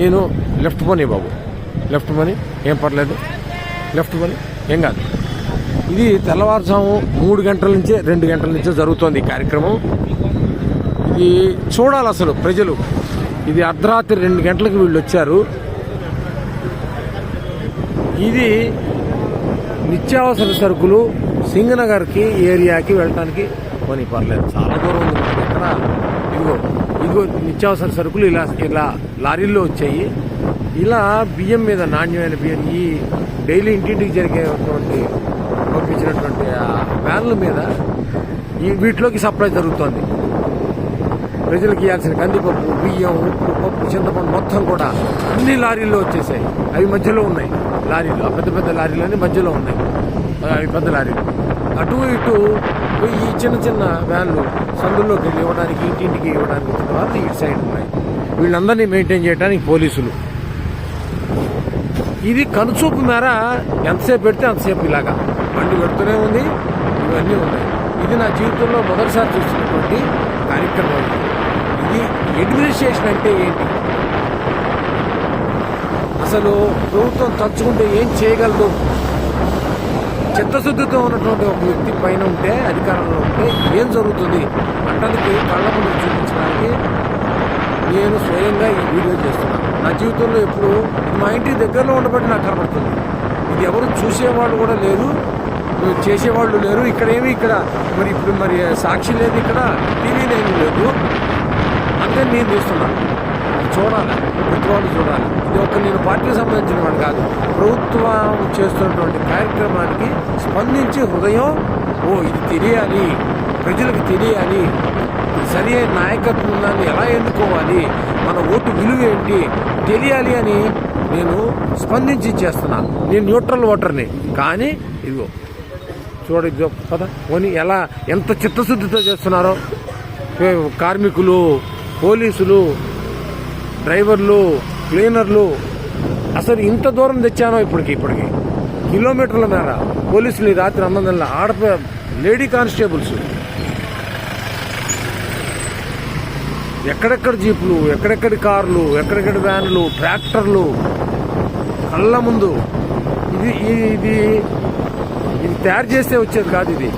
నేను లెఫ్ట్ పోనీ బాబు, లెఫ్ట్ పోనీ, ఏం పర్లేదు, లెఫ్ట్ పోనీ, ఏం కాదు. ఇది తెల్లవారుజాము 3 గంటల నుంచే 2 గంటల నుంచే జరుగుతోంది ఈ కార్యక్రమం. ఇది చూడాలి అసలు ప్రజలు. ఇది అర్ధరాత్రి 2 గంటలకు వీళ్ళు వచ్చారు. ఇది నిత్యావసర సరుకులు సింగనగర్కి ఏరియాకి వెళ్ళటానికి కొని పర్లేదు, చాలా దూరం ఉంది మనకి. ఎక్కడ ఇదిగో నిత్యావసర సరుకులు ఇలా లారీల్లో వచ్చాయి. ఇలా బియ్యం మీద, నాణ్యమైన బియ్యం, ఈ డైలీ ఇంటింటికి జరిగేటువంటి పంపించినటువంటి వ్యాన్ల మీద వీటిలోకి సప్లై జరుగుతోంది. ప్రజలకు ఇవ్వాల్సిన కందిపప్పు, బియ్యం, ఉప్పు, పప్పు, చింతపండు మొత్తం కూడా అన్ని లారీల్లో వచ్చేసాయి. అవి మధ్యలో ఉన్నాయి లారీలు, పెద్ద పెద్ద లారీలన్నీ మధ్యలో ఉన్నాయి. అవి పెద్ద లారీలు. అటు ఇటు ఈ చిన్న చిన్న వ్యాన్లు సందుల్లోకి వెళ్ళి ఇవ్వడానికి, ఇంటింటికి ఇవ్వడానికి వచ్చిన వాళ్ళు ఇటు సైడ్ ఉన్నాయి. వీళ్ళందరినీ మెయింటైన్ చేయడానికి పోలీసులు. ఇది కనుచూపు మేర ఎంతసేపు పెడితే అంతసేపు ఇలాగా బండి పెడుతూనే ఉంది. ఇవన్నీ ఉన్నాయి. ఇది నా జీవితంలో మొదటిసారి చూస్తున్నటువంటి కార్యక్రమం. ఇది అడ్మినిస్ట్రేషన్ అంటే ఏంటి, అసలు ప్రభుత్వం తలుచుకుంటే ఏం చేయగలదు? చిత్తశుద్ధితో ఉన్నటువంటి ఒక వ్యక్తి పైన ఉంటే, అధికారంలో ఉంటే ఏం జరుగుతుంది అంటానికి కళ్ళ ముందు చూపించడానికి నేను స్వయంగా ఈ వీడియో చేస్తున్నాను. నా జీవితంలో ఎప్పుడు మా ఇంటి దగ్గరలో ఉండబట్టి నాకు కనబడుతుంది. ఇది ఎవరు చూసేవాళ్ళు కూడా లేరు, చేసేవాళ్ళు లేరు. ఇక్కడ మరి ఇప్పుడు సాక్షి లేదు, ఇక్కడ టీవీ లేదు. అంతే నేను చూస్తున్నాను. చూడాలి, ప్రతి వాళ్ళు చూడాలి. ఇది నేను పార్టీకి సంబంధించిన వాడు కాదు. ప్రభుత్వం చేస్తున్నటువంటి కార్యక్రమానికి స్పందించి హృదయం, ఇది తెలియాలి, ప్రజలకు తెలియాలి, సరి అయిన నాయకత్వాన్ని ఎలా ఎన్నుకోవాలి, మన ఓటు విలువ ఏంటి తెలియాలి అని నేను స్పందించి చేస్తున్నాను. నేను న్యూట్రల్ ఓటర్ని. కానీ ఇదిగో చూడ పద పోనీ ఎంత చిత్తశుద్ధితో చేస్తున్నారో కార్మికులు, పోలీసులు, డ్రైవర్లు, క్లీనర్లు. అసలు ఇంత దూరం తెచ్చానో ఇప్పటికి కిలోమీటర్ల మేర పోలీసులు ఈ రాత్రి 9 గంటల లేడీ కానిస్టేబుల్స్, ఎక్కడెక్కడ జీపులు, ఎక్కడెక్కడి కార్లు, ఎక్కడెక్కడి వ్యాన్లు, ట్రాక్టర్లు కళ్ళ ముందు. ఇది తయారు చేస్తే వచ్చేది కాదు. ఇది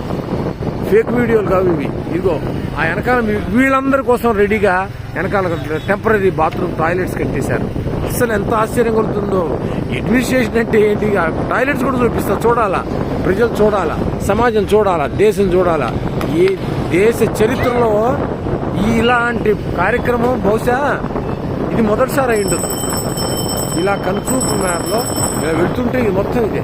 ఫేక్ వీడియోలు కావు ఇవి. ఇదిగో ఆ వెనకాల వీళ్ళందరి కోసం రెడీగా వెనకాల టెంపరీ బాత్రూమ్ టాయిలెట్స్ కట్టేశారు. అసలు ఎంత ఆశ్చర్యం కలుగుతుందో. అడ్మినిస్ట్రేషన్ అంటే ఏంటి? టాయిలెట్స్ కూడా చూపిస్తా. చూడాలా, ప్రజలు చూడాలా, సమాజం చూడాలా, దేశం చూడాలా. ఈ దేశ చరిత్రలో ఇలాంటి కార్యక్రమం బహుశా ఇది మొదటిసారి అయ్యిండదు. ఇలా కనుచూపు మేరలో వెళ్తుంటే ఇది మొత్తం ఇదే.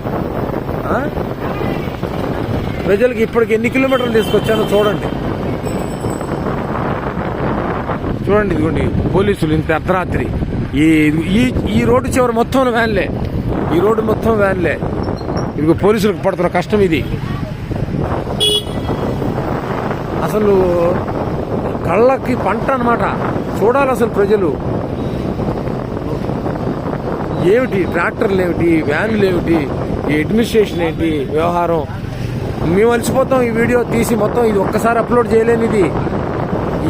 ప్రజలకు ఇప్పటికి ఎన్ని కిలోమీటర్లు తీసుకొచ్చానో చూడండి. ఇదిగోండి పోలీసులు ఇంత అర్ధరాత్రి ఈ రోడ్డు చివరి మొత్తం వ్యాన్లే, ఈ రోడ్డు మొత్తం వ్యాన్లే. ఇదిగో పోలీసులకు పడుతున్న కష్టం ఇది. అసలు కళ్ళకి పంట అన్నమాట. చూడాలి అసలు ప్రజలు. ఏమిటి ట్రాక్టర్లు, ఏమిటి వ్యాన్లు, ఏమిటి ఈ అడ్మినిస్ట్రేషన్ ఏంటి వ్యవహారం. మేము అలసిపోతాం ఈ వీడియో తీసి మొత్తం. ఇది ఒక్కసారి అప్లోడ్ చేయలేను.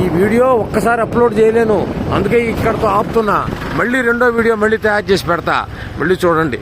ఈ వీడియో ఒక్కసారి అప్లోడ్ చేయలేను. అందుకే ఇక్కడతో ఆపుతున్నా. మళ్ళీ రెండో వీడియో మళ్ళీ తయారు చేసి పెడతా. మళ్ళీ చూడండి.